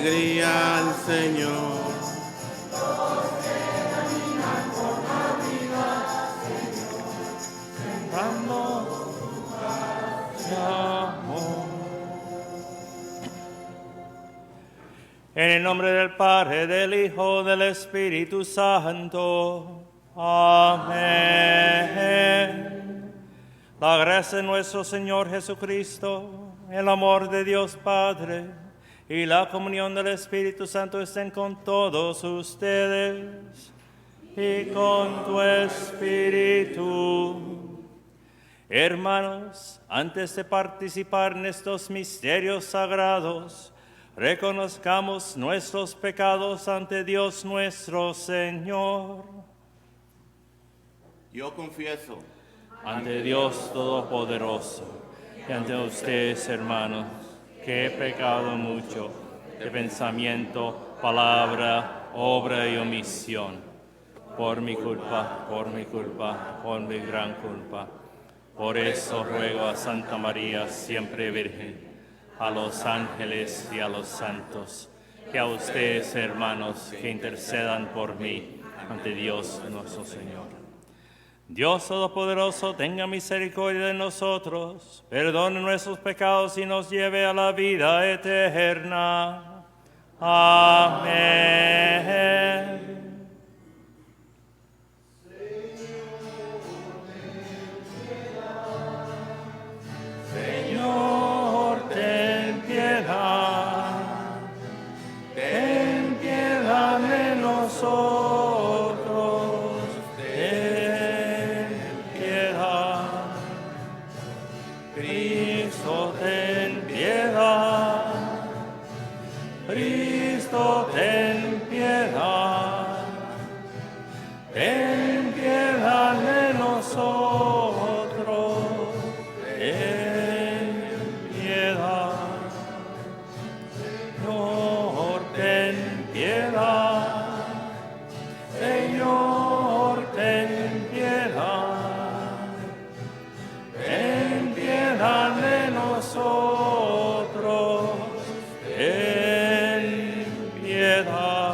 alegría al Señor. En el nombre del Padre, del Hijo, del Espíritu Santo. Amén. La gracia de nuestro Señor Jesucristo, el amor de Dios Padre y la comunión del Espíritu Santo estén con todos ustedes y con tu Espíritu. Hermanos, antes de participar en estos misterios sagrados, reconozcamos nuestros pecados ante Dios nuestro Señor. Yo confieso Ante Dios Todopoderoso y ante ustedes, hermanos, que he pecado mucho de pensamiento, palabra, obra y omisión. Por mi culpa, por mi gran culpa. Por eso ruego a Santa María, siempre Virgen, a los ángeles y a los santos, que a ustedes, hermanos, que intercedan por mí ante Dios nuestro Señor. Dios Todopoderoso, tenga misericordia de nosotros, perdone nuestros pecados y nos lleve a la vida eterna. Amén. Señor, ten piedad de nosotros, ten piedad. Cristo, ten piedad. Cristo, ten piedad. Ten piedad de nosotros, ten piedad. Señor, ten piedad. Señor, ten piedad. Ten piedad de nosotros, ten piedad.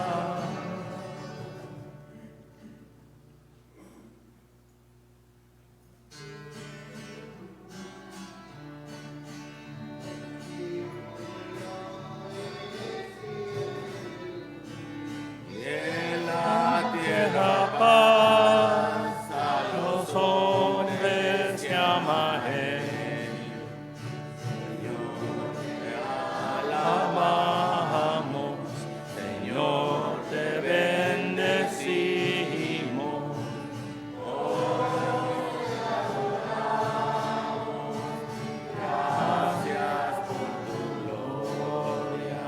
En la tierra paz a los hombres que amaré. Señor, te alabamos, Señor, te bendecimos. Gracias por tu gloria.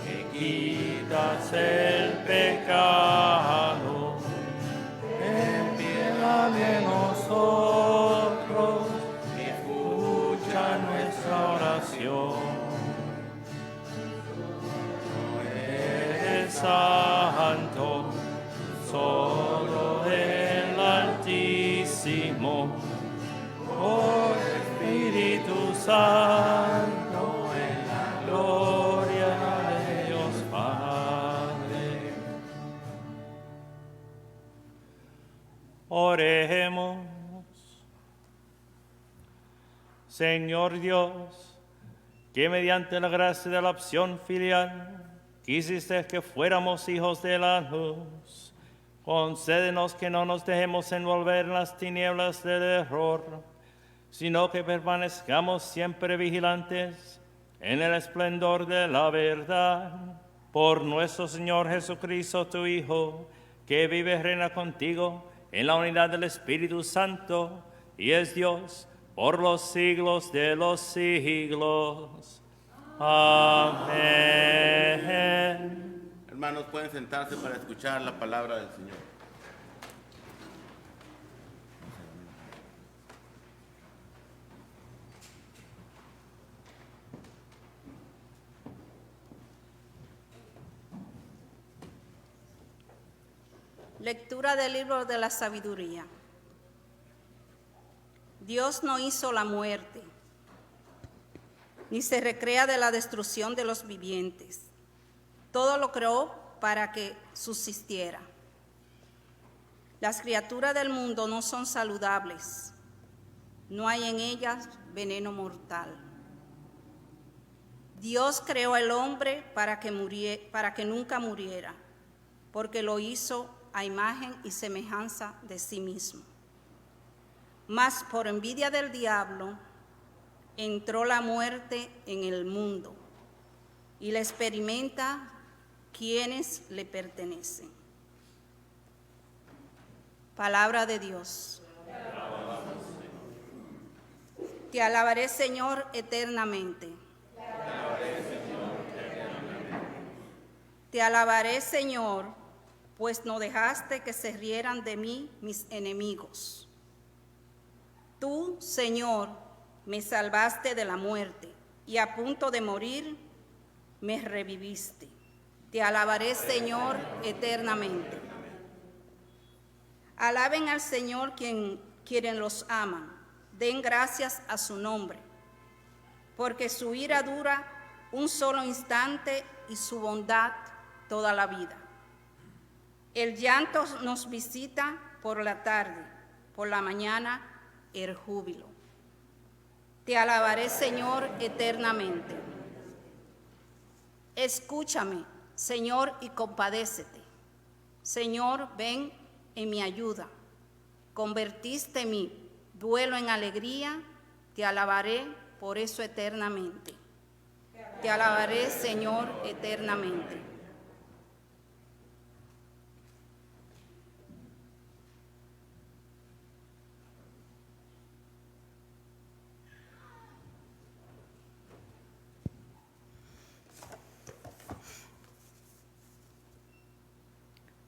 Que quitas el pecado, ten piedad de nosotros, escucha nuestra oración. No eres santo, solo el Altísimo, por Espíritu Santo, en la gloria de Dios Padre. Oremos. Señor Dios, que mediante la gracia de la opción filial quisiste que fuéramos hijos de la luz, concédenos que no nos dejemos envolver en las tinieblas del error, sino que permanezcamos siempre vigilantes en el esplendor de la verdad. Por nuestro Señor Jesucristo, tu Hijo, que vive y reina contigo en la unidad del Espíritu Santo, y es Dios por los siglos de los siglos. Amén. Hermanos, pueden sentarse para escuchar la palabra del Señor. Lectura del libro de la sabiduría. Dios no hizo la muerte, ni se recrea de la destrucción de los vivientes. Todo lo creó para que subsistiera. Las criaturas del mundo no son saludables, no hay en ellas veneno mortal. Dios creó al hombre para que nunca muriera, porque lo hizo a imagen y semejanza de sí mismo. Mas por envidia del diablo entró la muerte en el mundo y la experimenta quienes le pertenecen. Palabra de Dios. Te alabaré, Señor, eternamente. Te alabaré, Señor, pues no dejaste que se rieran de mí mis enemigos. Tú, Señor, me salvaste de la muerte y a punto de morir me reviviste. Te alabaré, Señor, eternamente. Alaben al Señor quienes los aman. Den gracias a su nombre, porque su ira dura un solo instante y su bondad toda la vida. El llanto nos visita por la tarde, por la mañana el júbilo. Te alabaré, Señor, eternamente. Escúchame, Señor, y compadécete. Señor, ven en mi ayuda. Convertiste mi duelo en alegría, te alabaré por eso eternamente. Te alabaré, Señor, eternamente.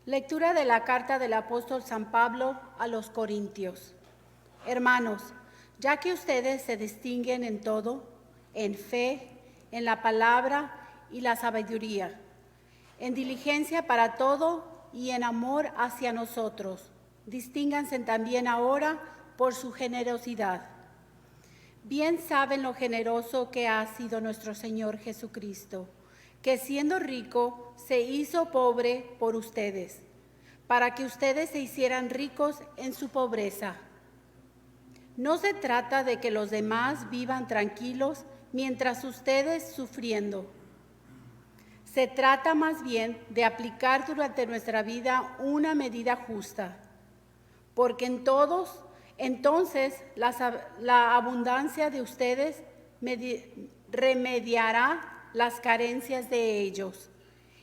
Lectura de la carta del apóstol San Pablo a los Corintios. Hermanos, ya que ustedes se distinguen en todo, en fe, en la palabra y la sabiduría, en diligencia para todo y en amor hacia nosotros, distínganse también ahora por su generosidad. Bien saben lo generoso que ha sido nuestro Señor Jesucristo, que siendo rico se hizo pobre por ustedes, para que ustedes se hicieran ricos en su pobreza. No se trata de que los demás vivan tranquilos mientras ustedes sufriendo. Se trata más bien de aplicar durante nuestra vida una medida justa, porque entonces la abundancia de ustedes remediará las carencias de ellos,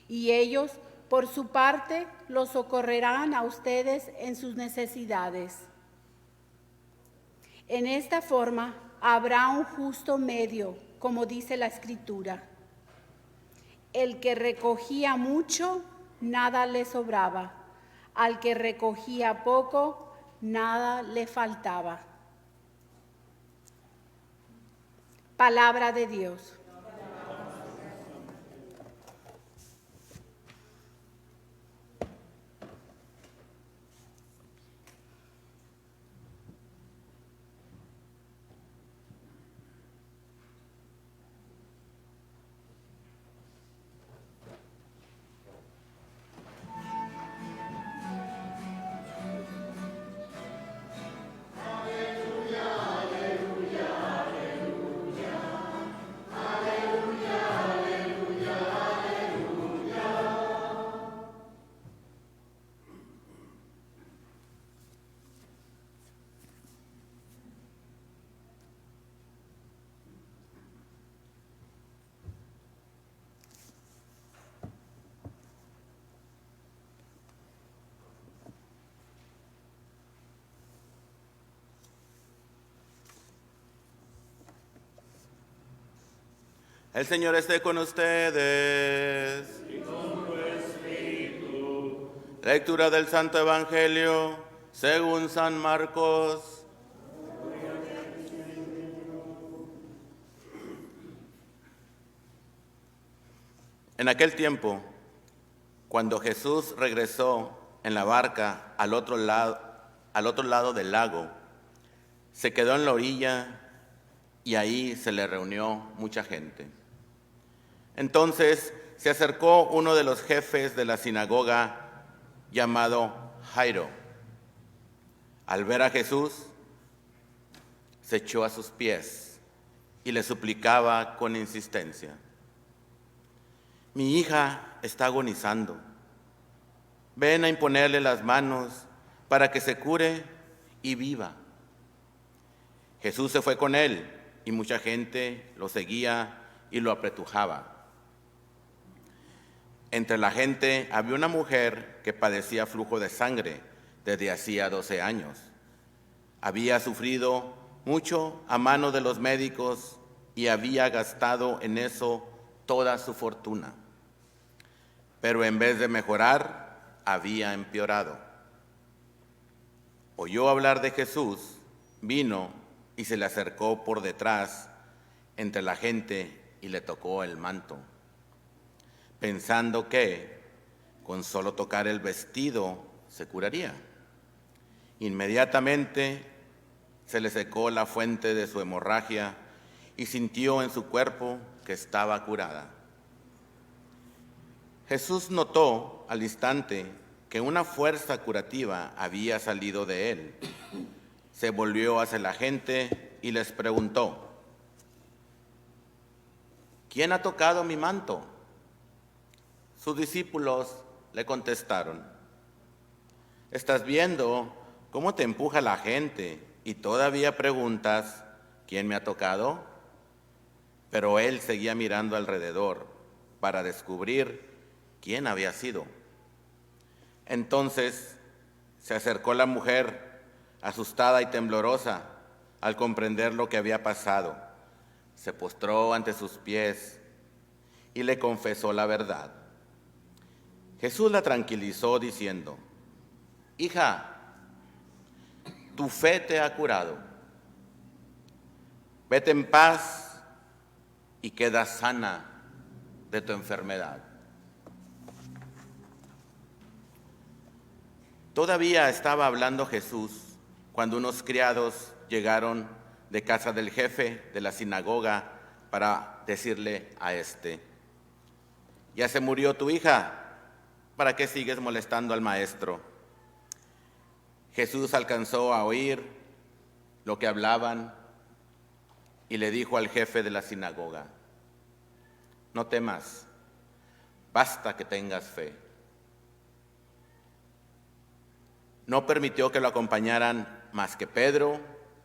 y ellos, por su parte, los socorrerán a ustedes en sus necesidades. En esta forma habrá un justo medio, como dice la Escritura. El que recogía mucho, nada le sobraba. Al que recogía poco, nada le faltaba. Palabra de Dios. El Señor esté con ustedes. Y con tu espíritu. Lectura del Santo Evangelio según San Marcos. En aquel tiempo, cuando Jesús regresó en la barca al otro lado del lago, se quedó en la orilla y ahí se le reunió mucha gente. Entonces se acercó uno de los jefes de la sinagoga llamado Jairo. Al ver a Jesús, se echó a sus pies y le suplicaba con insistencia: mi hija está agonizando. Ven a imponerle las manos para que se cure y viva. Jesús se fue con él y mucha gente lo seguía y lo apretujaba. Entre la gente había una mujer que padecía flujo de sangre desde hacía 12 años. Había sufrido mucho a mano de los médicos y había gastado en eso toda su fortuna. Pero en vez de mejorar, había empeorado. Oyó hablar de Jesús, vino y se le acercó por detrás entre la gente y le tocó el manto, pensando que con solo tocar el vestido se curaría. Inmediatamente se le secó la fuente de su hemorragia y sintió en su cuerpo que estaba curada. Jesús notó al instante que una fuerza curativa había salido de él. Se volvió hacia la gente y les preguntó: ¿quién ha tocado mi manto? Sus discípulos le contestaron: ¿estás viendo cómo te empuja la gente y todavía preguntas quién me ha tocado? Pero él seguía mirando alrededor para descubrir quién había sido. Entonces se acercó la mujer, asustada y temblorosa, al comprender lo que había pasado. Se postró ante sus pies y le confesó la verdad. Jesús la tranquilizó diciendo: hija, tu fe te ha curado. Vete en paz y queda sana de tu enfermedad. Todavía estaba hablando Jesús cuando unos criados llegaron de casa del jefe de la sinagoga para decirle a éste: ya se murió tu hija, ¿para qué sigues molestando al maestro? Jesús alcanzó a oír lo que hablaban y le dijo al jefe de la sinagoga: no temas, basta que tengas fe. No permitió que lo acompañaran más que Pedro,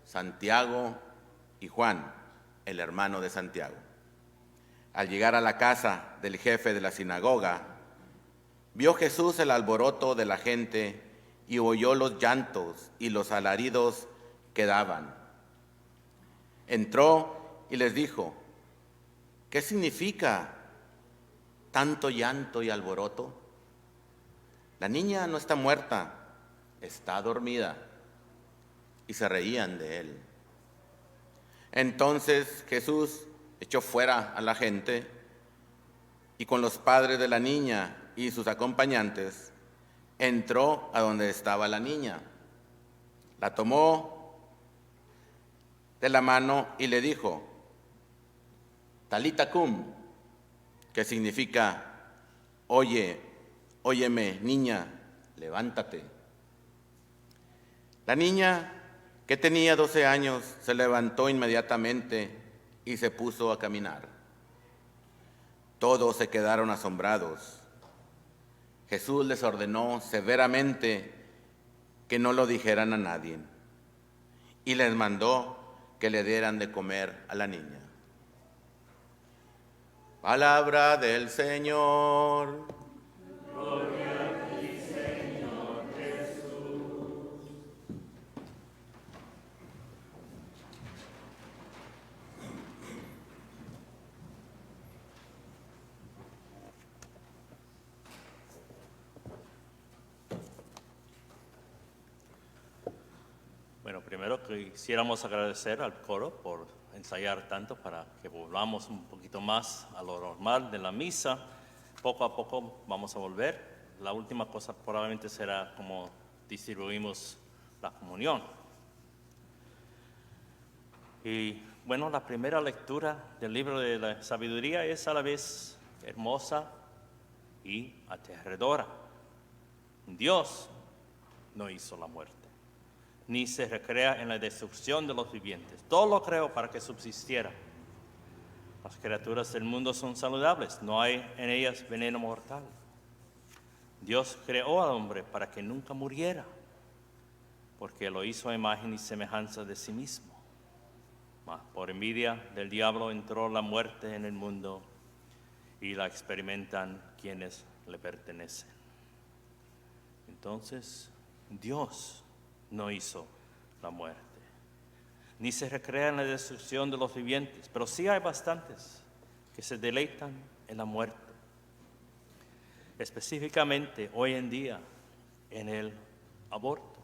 Santiago y Juan, el hermano de Santiago. Al llegar a la casa del jefe de la sinagoga, vio Jesús el alboroto de la gente y oyó los llantos y los alaridos que daban. Entró y les dijo: ¿qué significa tanto llanto y alboroto? La niña no está muerta, está dormida. Y se reían de él. Entonces Jesús echó fuera a la gente y con los padres de la niña y sus acompañantes entró a donde estaba la niña. La tomó de la mano y le dijo: Talita cum, que significa: óyeme, niña, levántate. La niña, que tenía 12 años, se levantó inmediatamente y se puso a caminar. Todos se quedaron asombrados. Jesús les ordenó severamente que no lo dijeran a nadie y les mandó que le dieran de comer a la niña. Palabra del Señor. Gloria a ti, Señor Jesús. Bueno, primero quisiéramos agradecer al coro por ensayar tanto para que volvamos un poquito más a lo normal de la misa. Poco a poco vamos a volver. La última cosa probablemente será cómo distribuimos la comunión. Y Bueno, la primera lectura del libro de la sabiduría es a la vez hermosa y aterradora. Dios no hizo la muerte, ni se recrea en la destrucción de los vivientes. Todo lo creó para que subsistiera. Las criaturas del mundo son saludables, no hay en ellas veneno mortal. Dios creó al hombre para que nunca muriera, porque lo hizo a imagen y semejanza de sí mismo. Mas por envidia del diablo entró la muerte en el mundo y la experimentan quienes le pertenecen. Entonces, Dios no hizo la muerte, ni se recrea en la destrucción de los vivientes, pero sí hay bastantes que se deleitan en la muerte, específicamente hoy en día en el aborto,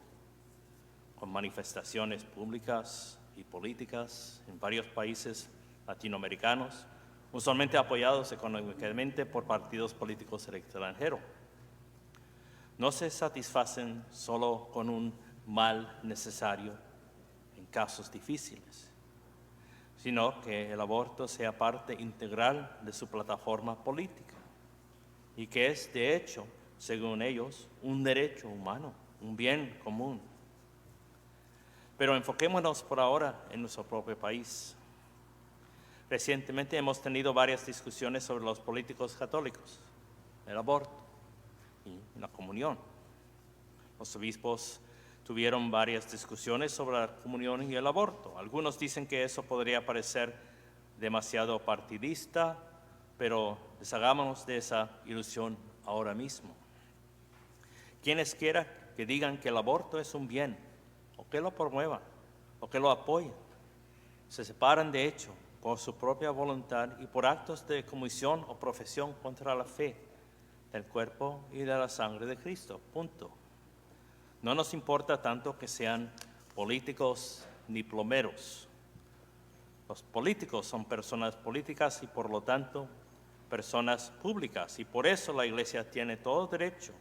con manifestaciones públicas y políticas en varios países latinoamericanos, usualmente apoyados económicamente por partidos políticos del extranjero. No se satisfacen solo con un mal necesario en casos difíciles, sino que el aborto sea parte integral de su plataforma política y que es, de hecho, según ellos, un derecho humano, un bien común. Pero enfoquémonos por ahora en nuestro propio país. Recientemente hemos tenido varias discusiones sobre los políticos católicos, el aborto y la comunión. Los obispos tuvieron varias discusiones sobre la comunión y el aborto. Algunos dicen que eso podría parecer demasiado partidista, pero deshagámonos de esa ilusión ahora mismo. Quienes quiera que digan que el aborto es un bien, o que lo promuevan, o que lo apoyen, se separan de hecho por su propia voluntad y por actos de comisión o profesión contra la fe del cuerpo y de la sangre de Cristo. Punto. No nos importa tanto que sean políticos ni plomeros. Los políticos son personas políticas y por lo tanto personas públicas, y por eso la Iglesia tiene todo derecho,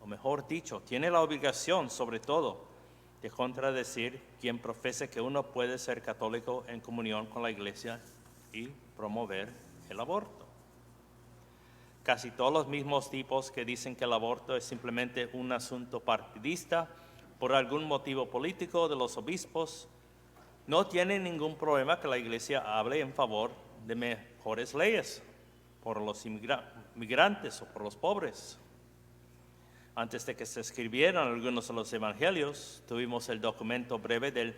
o mejor dicho, tiene la obligación sobre todo de contradecir quien profese que uno puede ser católico en comunión con la Iglesia y promover el aborto. Casi todos los mismos tipos que dicen que el aborto es simplemente un asunto partidista por algún motivo político de los obispos, no tienen ningún problema que la Iglesia hable en favor de mejores leyes por los inmigrantes o por los pobres. Antes de que se escribieran algunos de los evangelios, tuvimos el documento breve del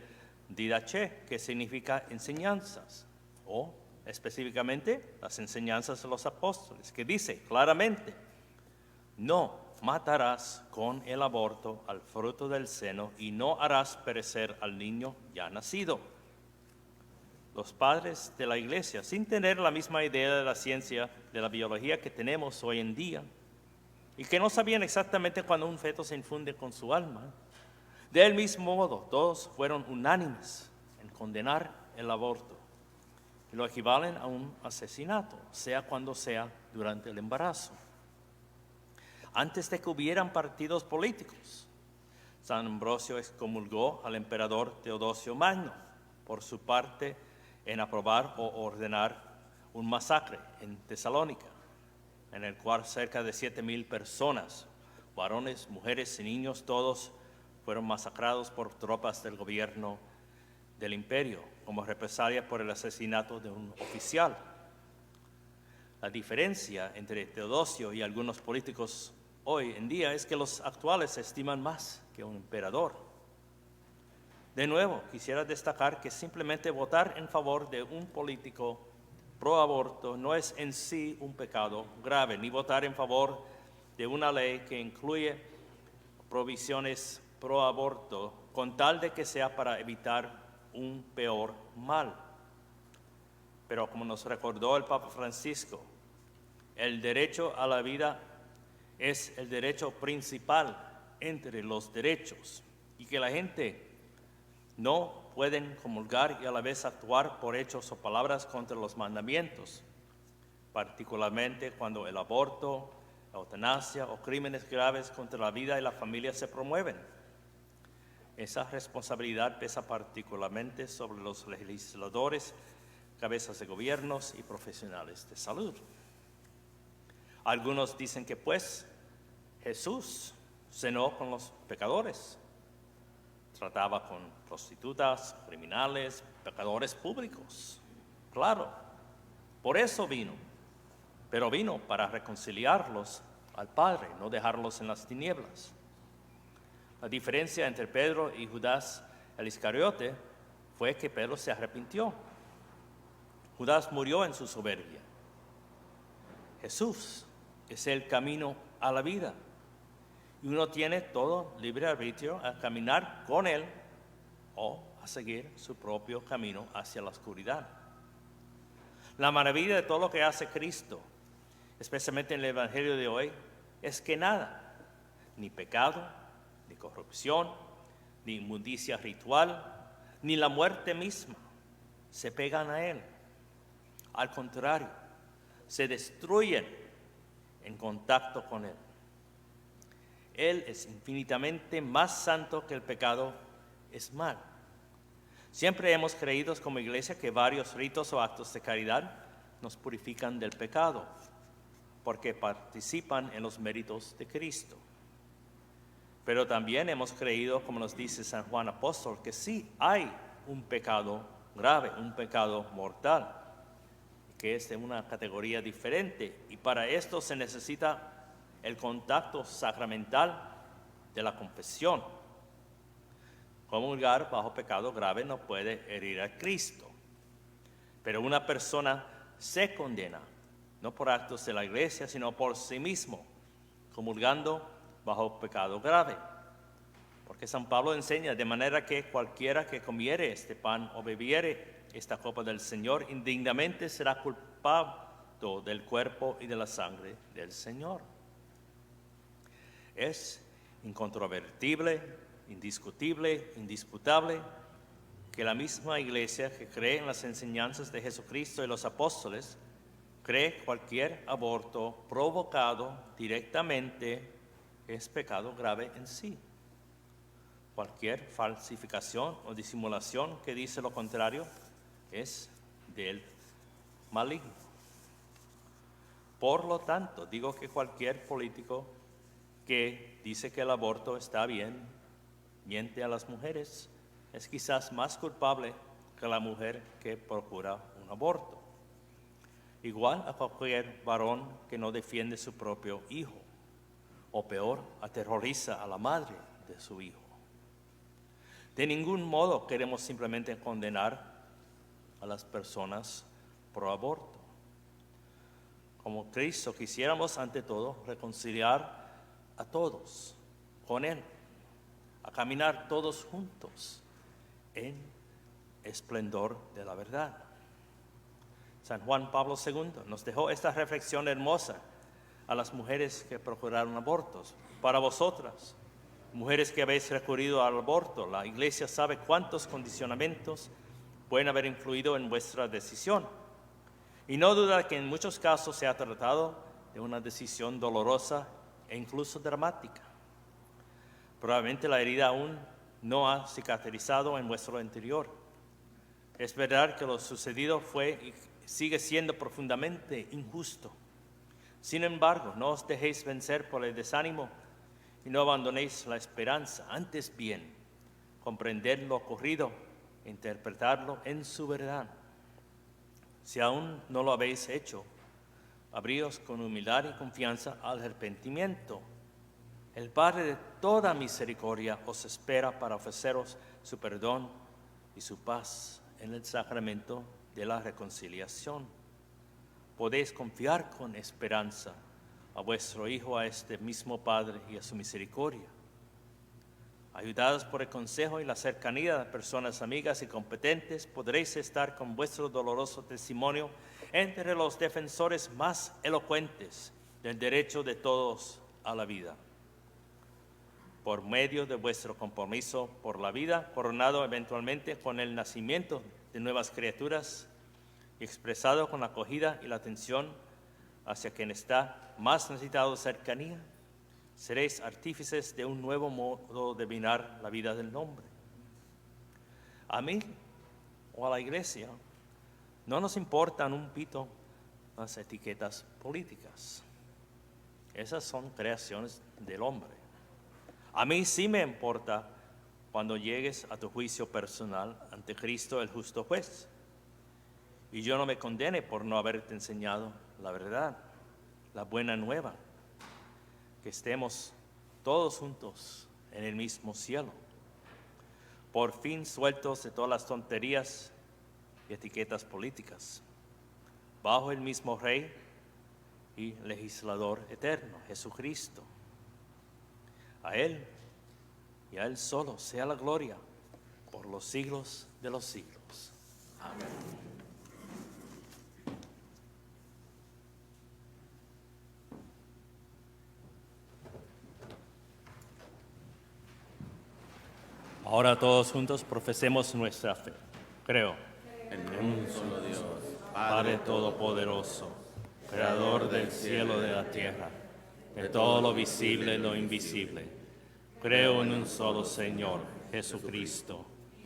Didache, que significa enseñanzas, o específicamente las enseñanzas de los apóstoles, que dice claramente: no matarás con el aborto al fruto del seno y no harás perecer al niño ya nacido. Los padres de la Iglesia, sin tener la misma idea de la ciencia de la biología que tenemos hoy en día, y que no sabían exactamente cuándo un feto se infunde con su alma, del mismo modo, todos fueron unánimes en condenar el aborto, y lo equivalen a un asesinato, sea cuando sea durante el embarazo. Antes de que hubieran partidos políticos, San Ambrosio excomulgó al emperador Teodosio Magno por su parte en aprobar o ordenar un masacre en Tesalónica, en el cual cerca de 7,000 personas, varones, mujeres y niños, todos fueron masacrados por tropas del gobierno del imperio, como represalia por el asesinato de un oficial. La diferencia entre Teodosio y algunos políticos hoy en día es que los actuales se estiman más que un emperador. De nuevo, quisiera destacar que simplemente votar en favor de un político pro aborto no es en sí un pecado grave, ni votar en favor de una ley que incluye provisiones pro aborto con tal de que sea para evitar un peor mal. Pero como nos recordó el Papa Francisco, el derecho a la vida es el derecho principal entre los derechos, y que la gente no pueden comulgar y a la vez actuar por hechos o palabras contra los mandamientos, particularmente cuando el aborto, la eutanasia o crímenes graves contra la vida y la familia se promueven. Esa responsabilidad pesa particularmente sobre los legisladores, cabezas de gobiernos y profesionales de salud. Algunos dicen que pues Jesús cenó con los pecadores, trataba con prostitutas, criminales, pecadores públicos. Claro, por eso vino, pero vino para reconciliarlos al Padre, no dejarlos en las tinieblas. La diferencia entre Pedro y Judas el Iscariote fue que Pedro se arrepintió. Judas murió en su soberbia. Jesús es el camino a la vida. Y uno tiene todo libre arbitrio a caminar con Él o a seguir su propio camino hacia la oscuridad. La maravilla de todo lo que hace Cristo, especialmente en el Evangelio de hoy, es que nada, ni pecado, ni corrupción, ni inmundicia ritual, ni la muerte misma, se pegan a Él. Al contrario, se destruyen en contacto con Él. Él es infinitamente más santo que el pecado es mal. Siempre hemos creído como iglesia que varios ritos o actos de caridad nos purifican del pecado, porque participan en los méritos de Cristo. Pero también hemos creído, como nos dice San Juan Apóstol, que sí hay un pecado grave, un pecado mortal, que es de una categoría diferente, y para esto se necesita el contacto sacramental de la confesión. Comulgar bajo pecado grave no puede herir a Cristo, pero una persona se condena, no por actos de la iglesia, sino por sí mismo, comulgando bajo pecado grave. Porque San Pablo enseña de manera que cualquiera que comiere este pan o bebiere esta copa del Señor indignamente será culpado del cuerpo y de la sangre del Señor. Es incontrovertible, indiscutible, indisputable que la misma iglesia que cree en las enseñanzas de Jesucristo y los apóstoles cree que cualquier aborto provocado directamente es pecado grave en sí. Cualquier falsificación o disimulación que dice lo contrario es del maligno. Por lo tanto, digo que cualquier político que dice que el aborto está bien, miente a las mujeres, es quizás más culpable que la mujer que procura un aborto. Igual a cualquier varón que no defiende su propio hijo, o peor, aterroriza a la madre de su hijo. De ningún modo queremos simplemente condenar a las personas pro aborto. Como Cristo quisiéramos ante todo reconciliar a todos con Él, a caminar todos juntos en esplendor de la verdad. San Juan Pablo II nos dejó esta reflexión hermosa a las mujeres que procuraron abortos. Para vosotras, mujeres que habéis recurrido al aborto, la Iglesia sabe cuántos condicionamientos pueden haber influido en vuestra decisión. Y no duda que en muchos casos se ha tratado de una decisión dolorosa e incluso dramática. Probablemente la herida aún no ha cicatrizado en vuestro interior. Es verdad que lo sucedido fue y sigue siendo profundamente injusto. Sin embargo, no os dejéis vencer por el desánimo y no abandonéis la esperanza. Antes bien, comprended lo ocurrido e interpretarlo en su verdad. Si aún no lo habéis hecho, abríos con humildad y confianza al arrepentimiento. El Padre de toda misericordia os espera para ofreceros su perdón y su paz en el sacramento de la reconciliación. Podéis confiar con esperanza a vuestro Hijo, a este mismo Padre y a su misericordia. Ayudados por el consejo y la cercanía de personas amigas y competentes, podréis estar con vuestro doloroso testimonio entre los defensores más elocuentes del derecho de todos a la vida. Por medio de vuestro compromiso por la vida, coronado eventualmente con el nacimiento de nuevas criaturas y expresado con la acogida y la atención hacia quien está más necesitado de cercanía, Seréis artífices de un nuevo modo de mirar la vida del hombre. A mí o a la iglesia no nos importan un pito las etiquetas políticas. Esas son creaciones del hombre. A mí sí me importa cuando llegues a tu juicio personal ante Cristo, el justo juez. Y yo no me condene por no haberte enseñado la verdad, la buena nueva, que estemos todos juntos en el mismo cielo, por fin sueltos de todas las tonterías y etiquetas políticas, bajo el mismo Rey y legislador eterno, Jesucristo. A Él y a Él solo sea la gloria por los siglos de los siglos. Amén. Ahora todos juntos profesemos nuestra fe. Creo En un solo Dios, Padre Todopoderoso, Creador del cielo y de la tierra, de todo lo visible y lo invisible. Creo en un solo Señor, Jesucristo,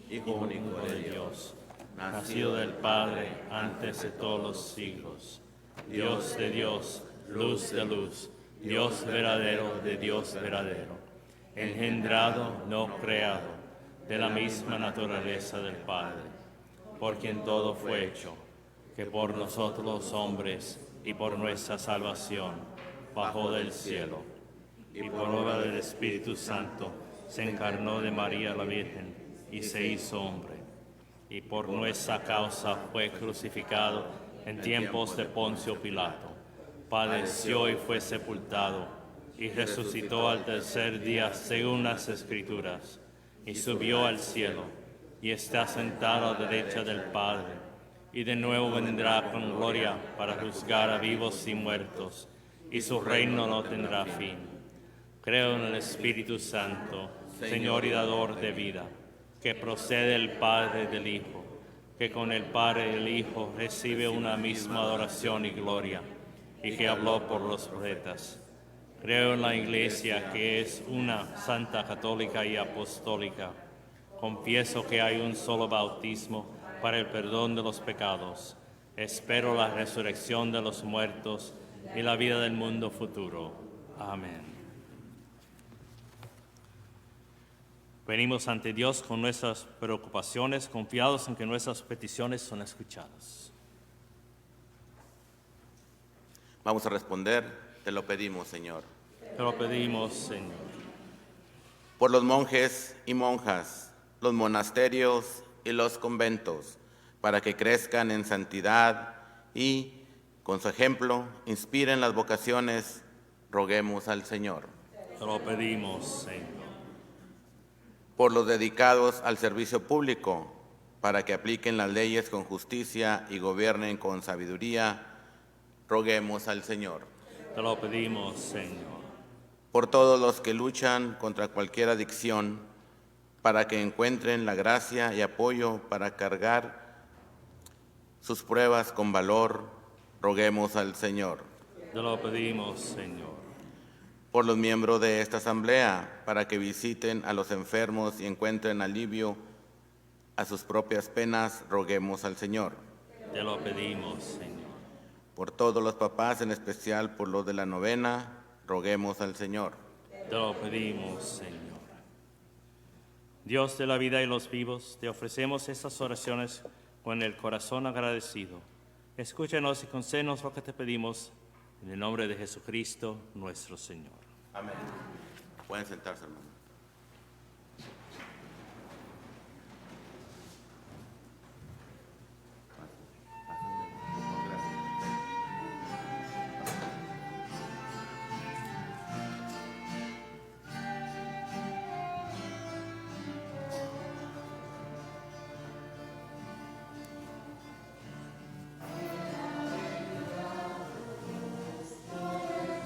Hijo único de Dios, nacido del Padre antes de todos los siglos, Dios de Dios, luz de luz, Dios verdadero de Dios verdadero, engendrado, no creado, de la misma naturaleza del Padre, por quien todo fue hecho, que por nosotros los hombres y por nuestra salvación bajó del cielo, y por obra del Espíritu Santo se encarnó de María la Virgen y se hizo hombre, y por nuestra causa fue crucificado en tiempos de Poncio Pilato, padeció y fue sepultado, y resucitó al tercer día según las Escrituras, y subió al cielo, y está sentado a la derecha del Padre, y de nuevo vendrá con gloria para juzgar a vivos y muertos, y su reino no tendrá fin. Creo en el Espíritu Santo, Señor y dador de vida, que procede del Padre y del Hijo, que con el Padre y el Hijo recibe una misma adoración y gloria, y que habló por los profetas. Creo en la Iglesia, que es una, santa, católica y apostólica. Confieso que hay un solo bautismo para el perdón de los pecados. Espero la resurrección de los muertos y la vida del mundo futuro. Amén. Venimos ante Dios con nuestras preocupaciones, confiados en que nuestras peticiones son escuchadas. Vamos a responder, te lo pedimos, Señor. Te lo pedimos, Señor. Por los monjes y monjas, los monasterios y los conventos, para que crezcan en santidad y, con su ejemplo, inspiren las vocaciones, roguemos al Señor. Te lo pedimos, Señor. Por los dedicados al servicio público, para que apliquen las leyes con justicia y gobiernen con sabiduría, roguemos al Señor. Te lo pedimos, Señor. Por todos los que luchan contra cualquier adicción, para que encuentren la gracia y apoyo para cargar sus pruebas con valor, roguemos al Señor. Te lo pedimos, Señor. Por los miembros de esta asamblea, para que visiten a los enfermos y encuentren alivio a sus propias penas, roguemos al Señor. Te lo pedimos, Señor. Por todos los papás, en especial por los de la novena, roguemos al Señor. Te lo pedimos, Señor. Dios de la vida y los vivos, te ofrecemos estas oraciones con el corazón agradecido. Escúchanos y concédenos lo que te pedimos, en el nombre de Jesucristo, nuestro Señor. Amén. Pueden sentarse, hermano.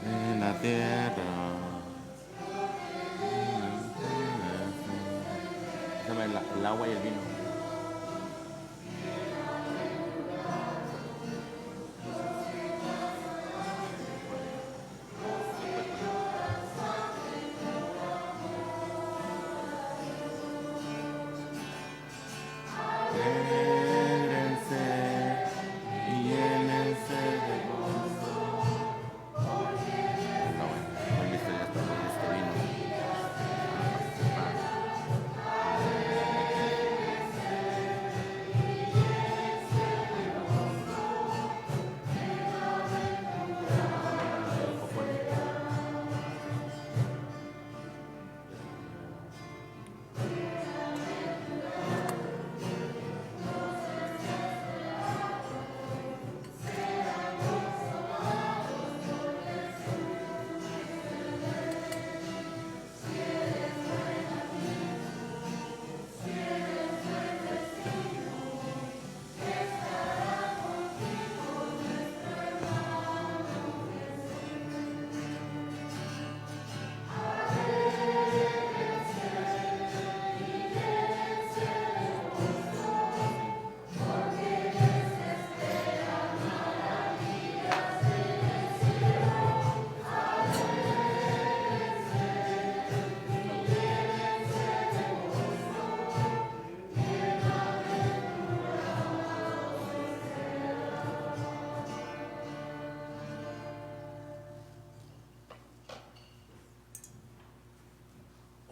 En la tierra. Déjame el agua y el vino. Alégrense y llénense de gozo. Está bueno, muy listo, ya está muy listo, vino.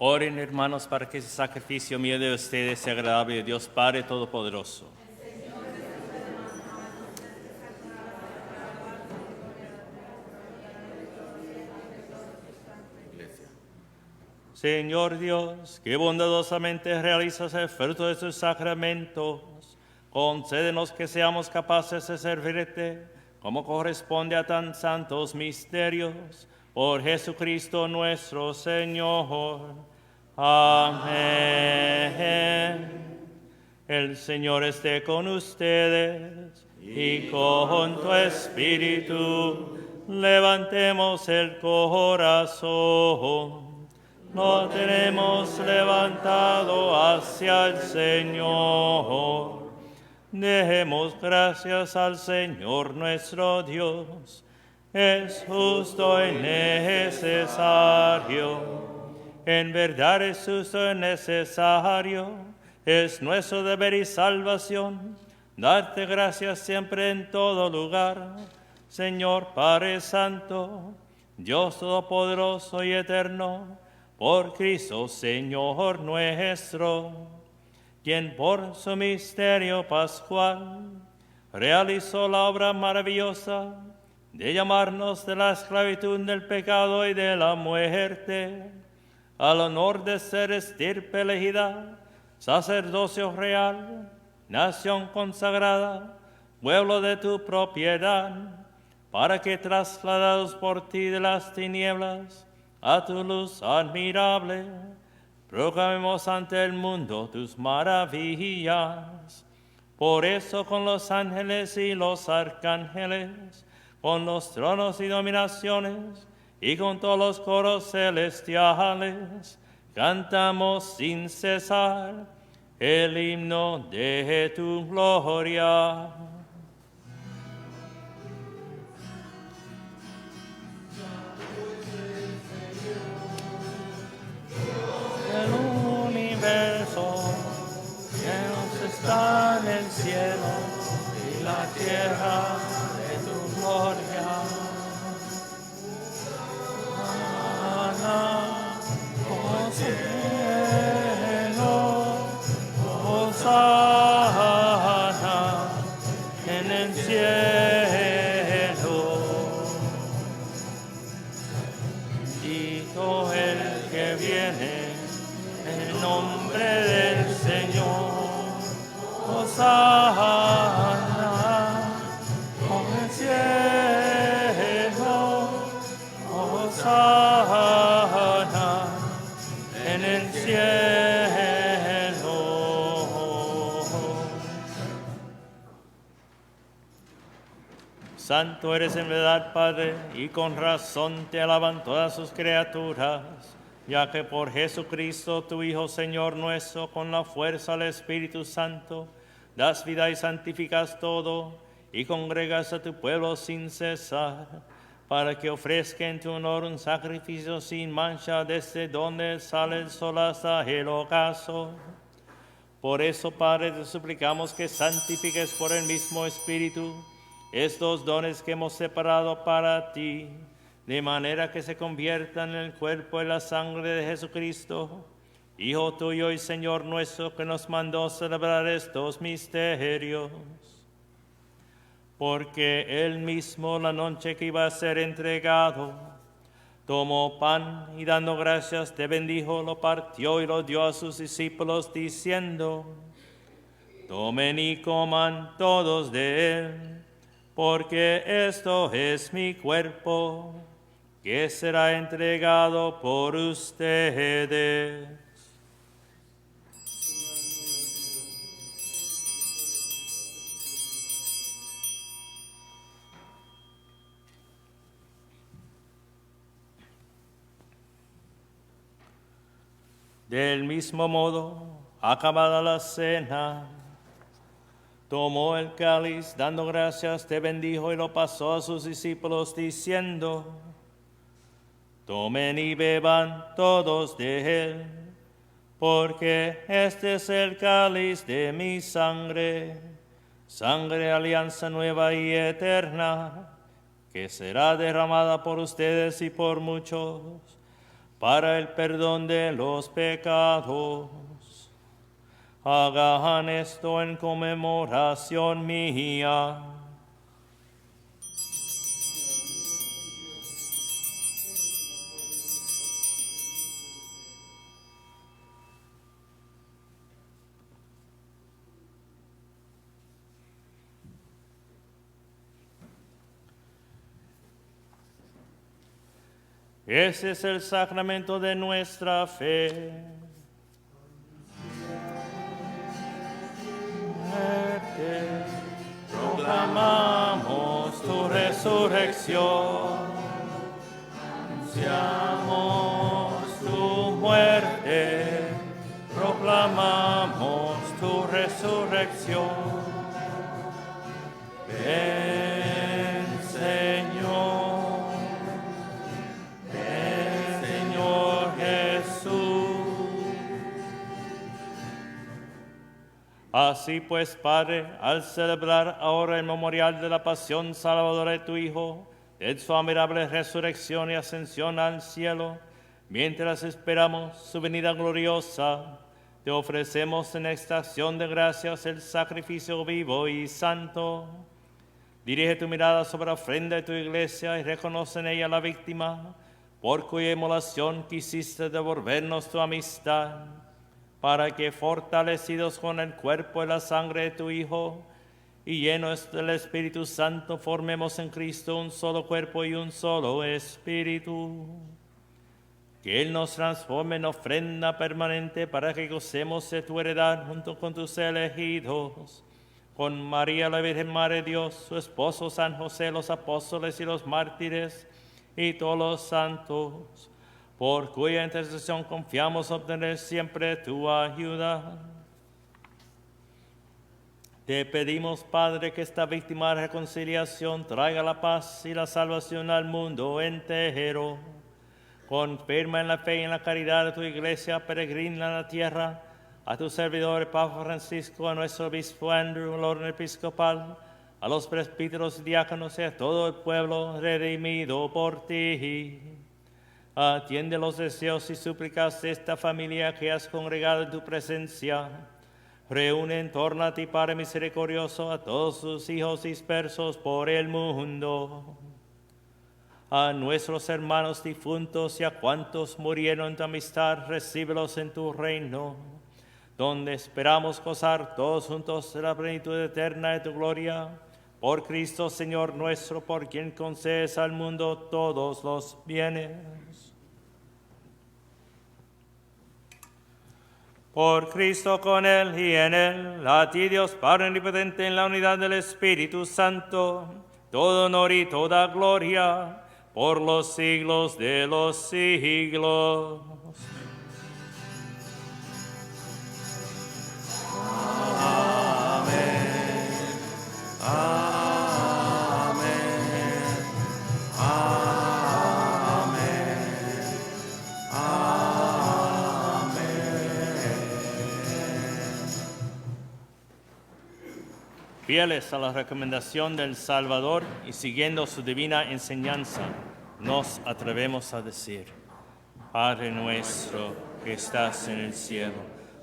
Oren, hermanos, para que ese sacrificio mío de ustedes sea agradable a Dios Padre Todopoderoso. Iglesia. Señor Dios, que bondadosamente realizas el fruto de tus sacramentos, concédenos que seamos capaces de servirte como corresponde a tan santos misterios, por Jesucristo nuestro Señor. Amén. El Señor esté con ustedes y con tu espíritu. Levantemos el corazón. Lo tenemos levantado hacia el Señor. Demos gracias al Señor nuestro Dios. Es justo y necesario. En verdad es justo y necesario. Es nuestro deber y salvación. Darte gracias siempre en todo lugar. Señor Padre Santo, Dios Todopoderoso y Eterno, por Cristo Señor nuestro, quien por su misterio pascual realizó la obra maravillosa de llamarnos de la esclavitud del pecado y de la muerte, al honor de ser estirpe elegida, sacerdocio real, nación consagrada, pueblo de tu propiedad, para que trasladados por ti de las tinieblas a tu luz admirable, proclamemos ante el mundo tus maravillas. Por eso con los ángeles y los arcángeles, con los tronos y dominaciones, y con todos los coros celestiales, cantamos sin cesar el himno de tu gloria. El universo llenos está en el cielo y la tierra de tu gloria. Hosana en el cielo. Bendito el que viene en nombre del Señor. Hosana en el cielo. Hosana en el cielo. Santo eres en verdad, Padre, y con razón te alaban todas sus criaturas, ya que por Jesucristo, tu Hijo, Señor nuestro, con la fuerza del Espíritu Santo, das vida y santificas todo, y congregas a tu pueblo sin cesar, para que ofrezca en tu honor un sacrificio sin mancha desde donde sale el sol hasta el ocaso. Por eso, Padre, te suplicamos que santifiques por el mismo Espíritu estos dones que hemos separado para ti, de manera que se conviertan en el cuerpo y la sangre de Jesucristo, Hijo tuyo y Señor nuestro, que nos mandó celebrar estos misterios. Porque él mismo, la noche que iba a ser entregado, tomó pan y dando gracias te bendijo, lo partió y lo dio a sus discípulos, diciendo: tomen y coman todos de él, porque esto es mi cuerpo, que será entregado por ustedes. Del mismo modo, acabada la cena, tomó el cáliz, dando gracias, te bendijo y lo pasó a sus discípulos, diciendo: tomen y beban todos de él, porque este es el cáliz de mi sangre, sangre de alianza nueva y eterna, que será derramada por ustedes y por muchos, para el perdón de los pecados. Hagan esto en conmemoración mía. Ese es el sacramento de nuestra fe. Proclamamos tu resurrección, anunciamos tu muerte, proclamamos tu resurrección. Ven, Señor, ven, Señor Jesús. Así pues, Padre, al celebrar ahora el memorial de la pasión salvadora de tu Hijo, de su admirable resurrección y ascensión al cielo, mientras esperamos su venida gloriosa, te ofrecemos en esta acción de gracias el sacrificio vivo y santo. Dirige tu mirada sobre la ofrenda de tu iglesia y reconoce en ella la víctima, por cuya inmolación quisiste devolvernos tu amistad, para que, fortalecidos con el cuerpo y la sangre de tu Hijo, y llenos del Espíritu Santo, formemos en Cristo un solo cuerpo y un solo espíritu. Que Él nos transforme en ofrenda permanente para que gocemos de tu heredad junto con tus elegidos, con María la Virgen Madre de Dios, su esposo San José, los apóstoles y los mártires, y todos los santos, por cuya intercesión confiamos obtener siempre tu ayuda. Te pedimos, Padre, que esta víctima de reconciliación traiga la paz y la salvación al mundo entero. Confirma en la fe y en la caridad de tu iglesia peregrina en la tierra, a tu servidor, el Papa Francisco, a nuestro obispo Andrew, el orden episcopal, a los presbíteros y diáconos y a todo el pueblo redimido por ti. Atiende los deseos y súplicas de esta familia que has congregado en tu presencia. Reúne en torno a ti, Padre misericordioso, a todos tus hijos dispersos por el mundo. A nuestros hermanos difuntos y a cuantos murieron en tu amistad, recíbelos en tu reino, donde esperamos gozar todos juntos de la plenitud eterna de tu gloria. Por Cristo, Señor nuestro, por quien concedes al mundo todos los bienes. Por Cristo, con Él y en Él, a ti, Dios Padre omnipotente, en la unidad del Espíritu Santo, todo honor y toda gloria, por los siglos de los siglos. Amén. Amén. Fieles a la recomendación del Salvador y siguiendo su divina enseñanza, nos atrevemos a decir: Padre nuestro que estás en el cielo,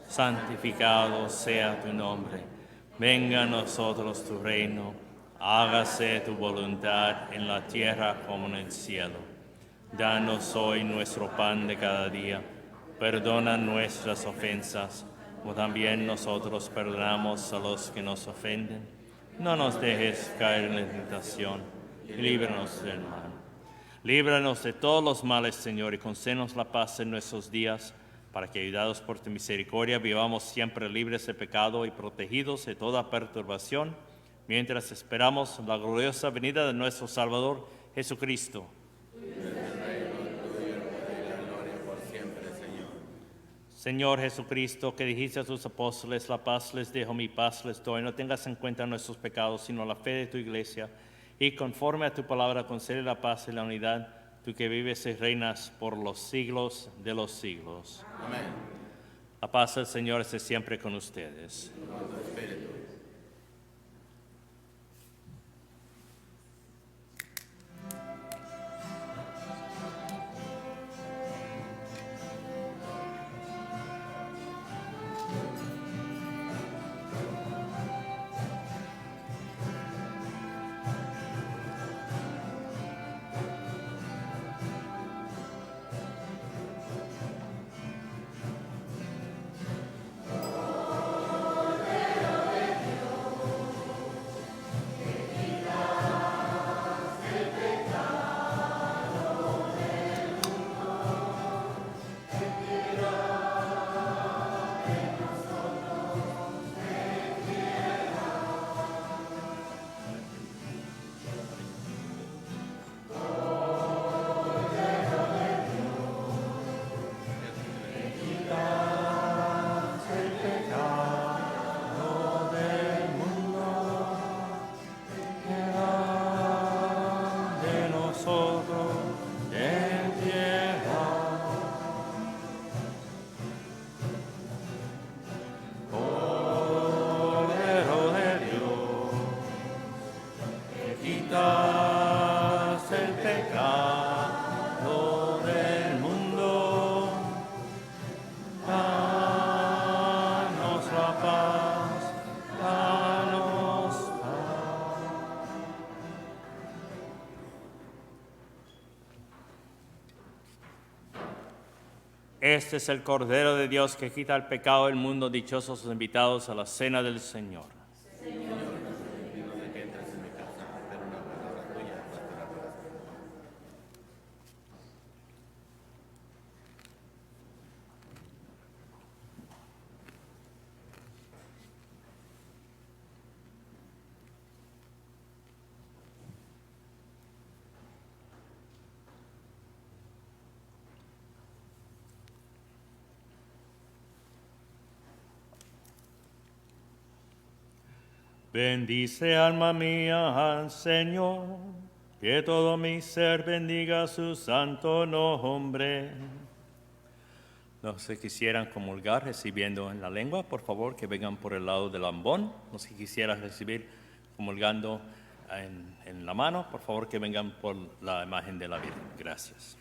santificado sea tu nombre. Venga a nosotros tu reino, hágase tu voluntad en la tierra como en el cielo. Danos hoy nuestro pan de cada día. Perdona nuestras ofensas, como también nosotros perdonamos a los que nos ofenden. No nos dejes caer en la tentación, y líbranos del mal. Líbranos de todos los males, Señor, y concédenos la paz en nuestros días, para que, ayudados por tu misericordia, vivamos siempre libres de pecado y protegidos de toda perturbación, mientras esperamos la gloriosa venida de nuestro Salvador, Jesucristo. Señor Jesucristo, que dijiste a tus apóstoles: la paz les dejo, mi paz les doy. No tengas en cuenta nuestros pecados, sino la fe de tu iglesia. Y conforme a tu palabra, concede la paz y la unidad, tú que vives y reinas por los siglos de los siglos. Amén. La paz del Señor esté siempre con ustedes. Con tu espíritu. Este es el Cordero de Dios que quita el pecado del mundo. Dichosos los invitados a la cena del Señor. Bendice, alma mía, al Señor, que todo mi ser bendiga su santo nombre. Los que quisieran comulgar recibiendo en la lengua, por favor, que vengan por el lado del ambón. Los que quisieran recibir comulgando en la mano, por favor, que vengan por la imagen de la Virgen. Gracias.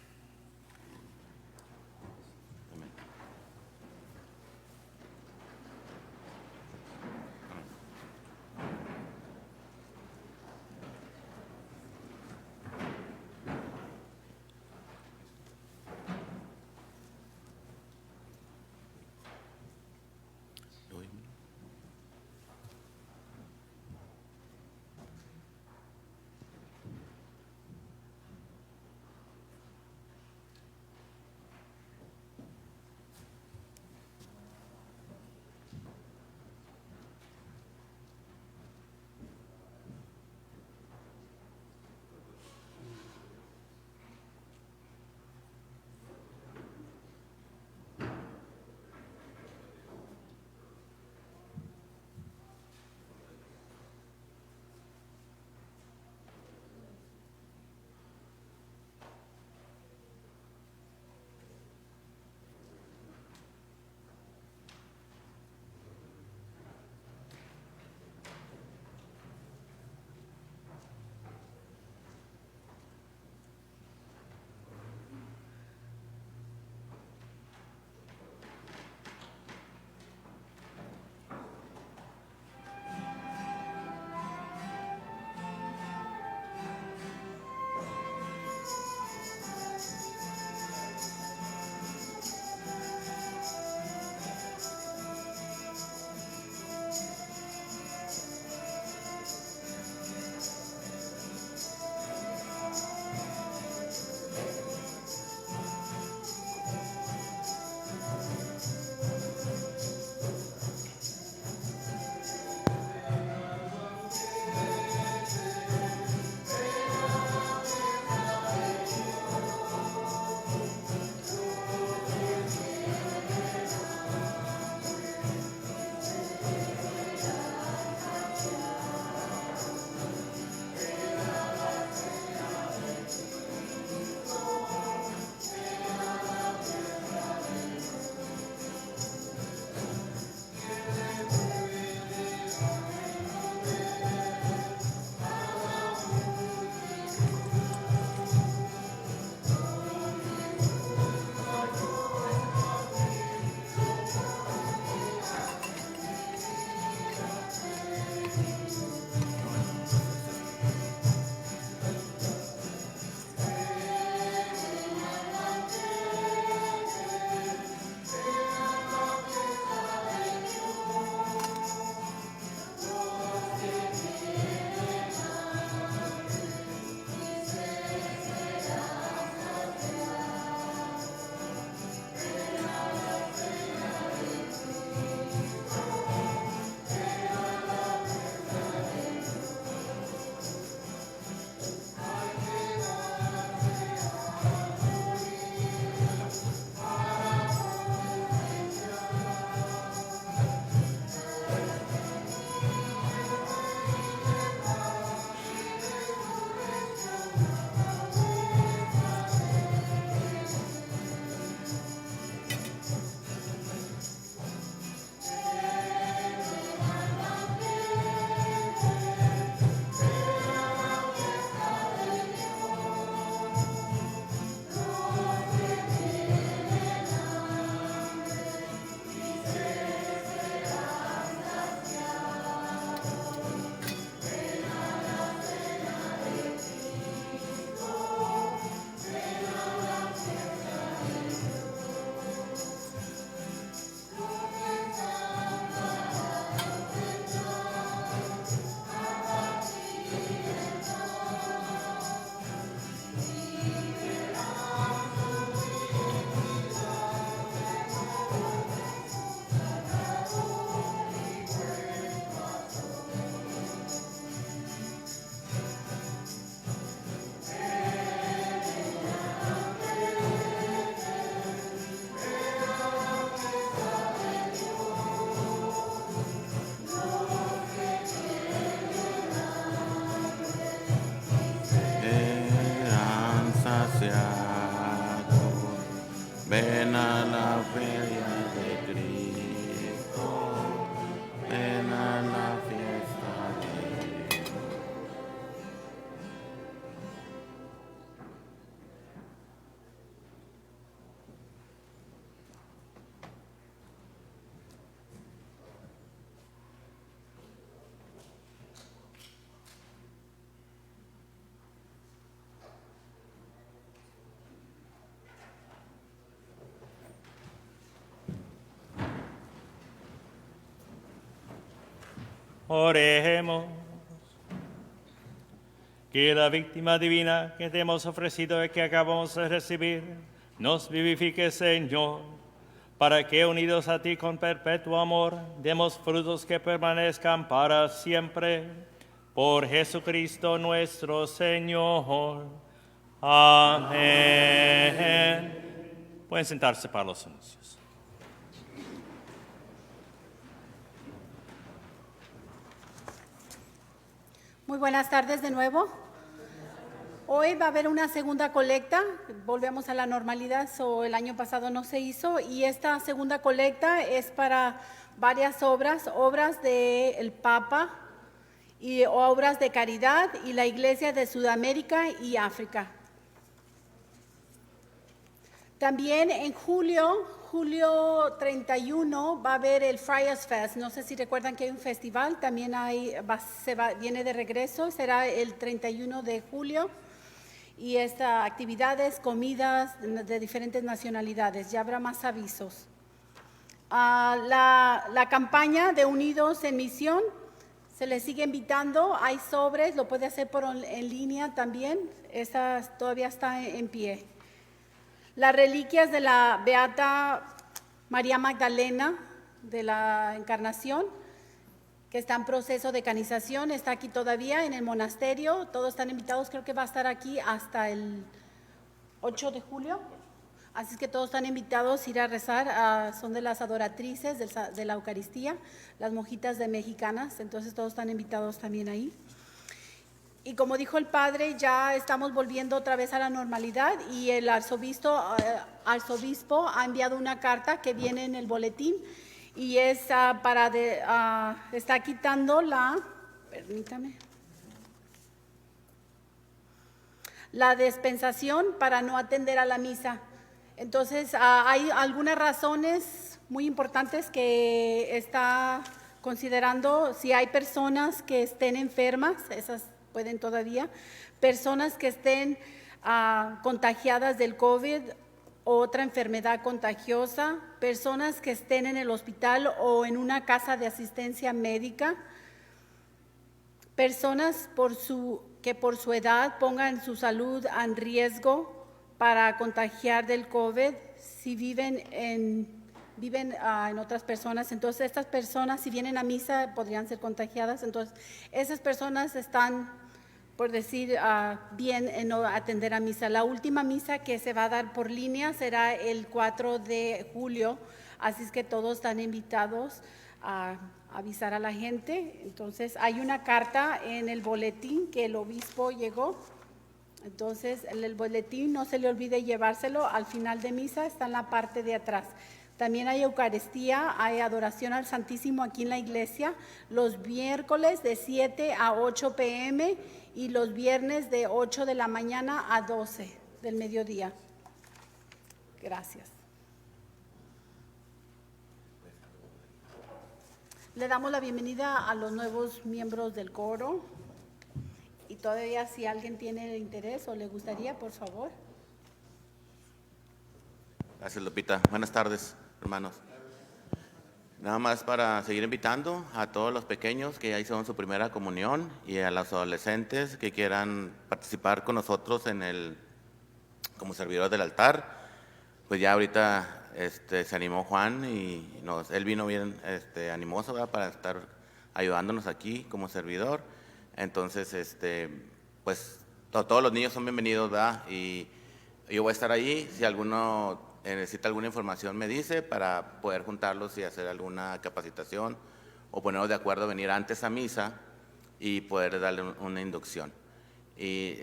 anunciado. Ven a la feria de Cristo, ven a la fiesta de Dios. Oremos. Que la víctima divina que te hemos ofrecido y que acabamos de recibir nos vivifique, Señor, para que unidos a ti con perpetuo amor demos frutos que permanezcan para siempre. Por Jesucristo nuestro Señor. Amén. Pueden sentarse para los anuncios. Muy buenas tardes de nuevo. Hoy va a haber una segunda colecta, volvemos a la normalidad, el año pasado no se hizo, y esta segunda colecta es para varias obras del Papa y obras de caridad y la Iglesia de Sudamérica y África. También en julio 31 va a haber el Friars Fest. No sé si recuerdan que hay un festival, también viene de regreso, será el 31 de julio. Y actividades, comidas de diferentes nacionalidades, ya habrá más avisos. La campaña de Unidos en Misión, se les sigue invitando, hay sobres, lo puede hacer en línea también, esa todavía está en pie. Las reliquias de la Beata María Magdalena de la Encarnación, que está en proceso de canonización, está aquí todavía en el monasterio, todos están invitados, creo que va a estar aquí hasta el 8 de julio, así es que todos están invitados a ir a rezar, son de las adoratrices de la Eucaristía, las monjitas de mexicanas, entonces todos están invitados también ahí. Y como dijo el padre, ya estamos volviendo otra vez a la normalidad y el arzobispo ha enviado una carta que viene en el boletín y es está quitando la dispensación para no atender a la misa. Entonces, hay algunas razones muy importantes que está considerando. Si hay personas que estén enfermas, esas pueden todavía, personas que estén contagiadas del COVID, otra enfermedad contagiosa, personas que estén en el hospital o en una casa de asistencia médica, personas que por su edad pongan su salud en riesgo para contagiar del COVID, si viven en otras personas, entonces estas personas si vienen a misa podrían ser contagiadas, entonces esas personas están, por decir, bien en no atender a misa. La última misa que se va a dar por línea será el 4 de julio, así es que todos están invitados a avisar a la gente. Entonces hay una carta en el boletín que el obispo llegó, entonces el boletín no se le olvide llevárselo al final de misa, está en la parte de atrás. También hay Eucaristía, hay adoración al Santísimo aquí en la iglesia, los miércoles de 7 a 8 p.m. y los viernes de 8 de la mañana a 12 del mediodía. Gracias. Le damos la bienvenida a los nuevos miembros del coro y todavía si alguien tiene el interés o le gustaría, por favor. Gracias, Lupita. Buenas tardes, hermanos. Nada más para seguir invitando a todos los pequeños que ya hicieron su primera comunión y a los adolescentes que quieran participar con nosotros como servidores del altar. Pues ya ahorita se animó Juan y él vino bien animoso, ¿verdad?, para estar ayudándonos aquí como servidor. Entonces, pues todos los niños son bienvenidos, ¿verdad? Y yo voy a estar ahí, si alguno necesita alguna información me dice para poder juntarlos y hacer alguna capacitación o ponernos de acuerdo a venir antes a misa y poder darle una inducción. Y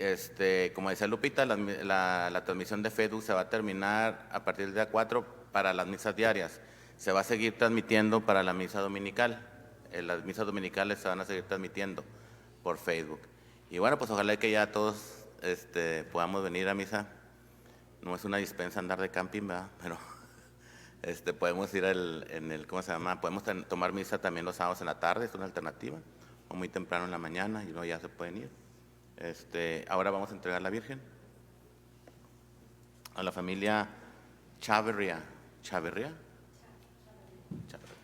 como decía Lupita, la transmisión de Facebook se va a terminar a partir del día 4 para las misas diarias. Se va a seguir transmitiendo para la misa dominical. Las misas dominicales se van a seguir transmitiendo por Facebook. Y bueno, pues ojalá que ya todos podamos venir a misa. No es una dispensa andar de camping, ¿verdad? Pero podemos ir ¿cómo se llama? Podemos tomar misa también los sábados en la tarde, es una alternativa, o muy temprano en la mañana, y luego ya se pueden ir. Ahora vamos a entregar la Virgen a la familia Chaverría. ¿Chaverría? Chaverría.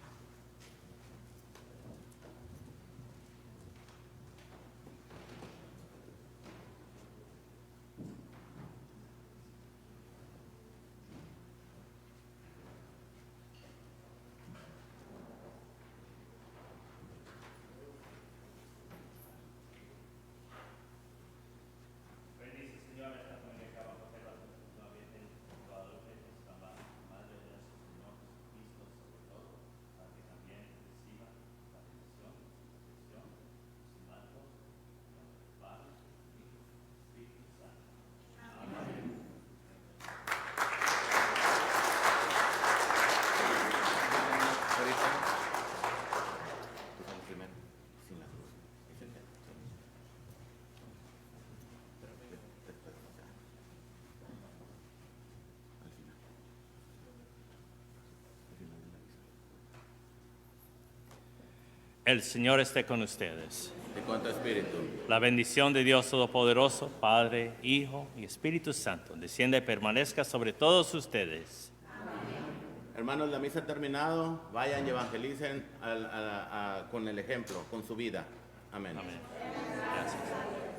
El Señor esté con ustedes. Y con tu espíritu. La bendición de Dios Todopoderoso, Padre, Hijo y Espíritu Santo, descienda y permanezca sobre todos ustedes. Amén. Hermanos, la misa ha terminado. Vayan y evangelicen con el ejemplo, con su vida. Amén. Amén. Gracias.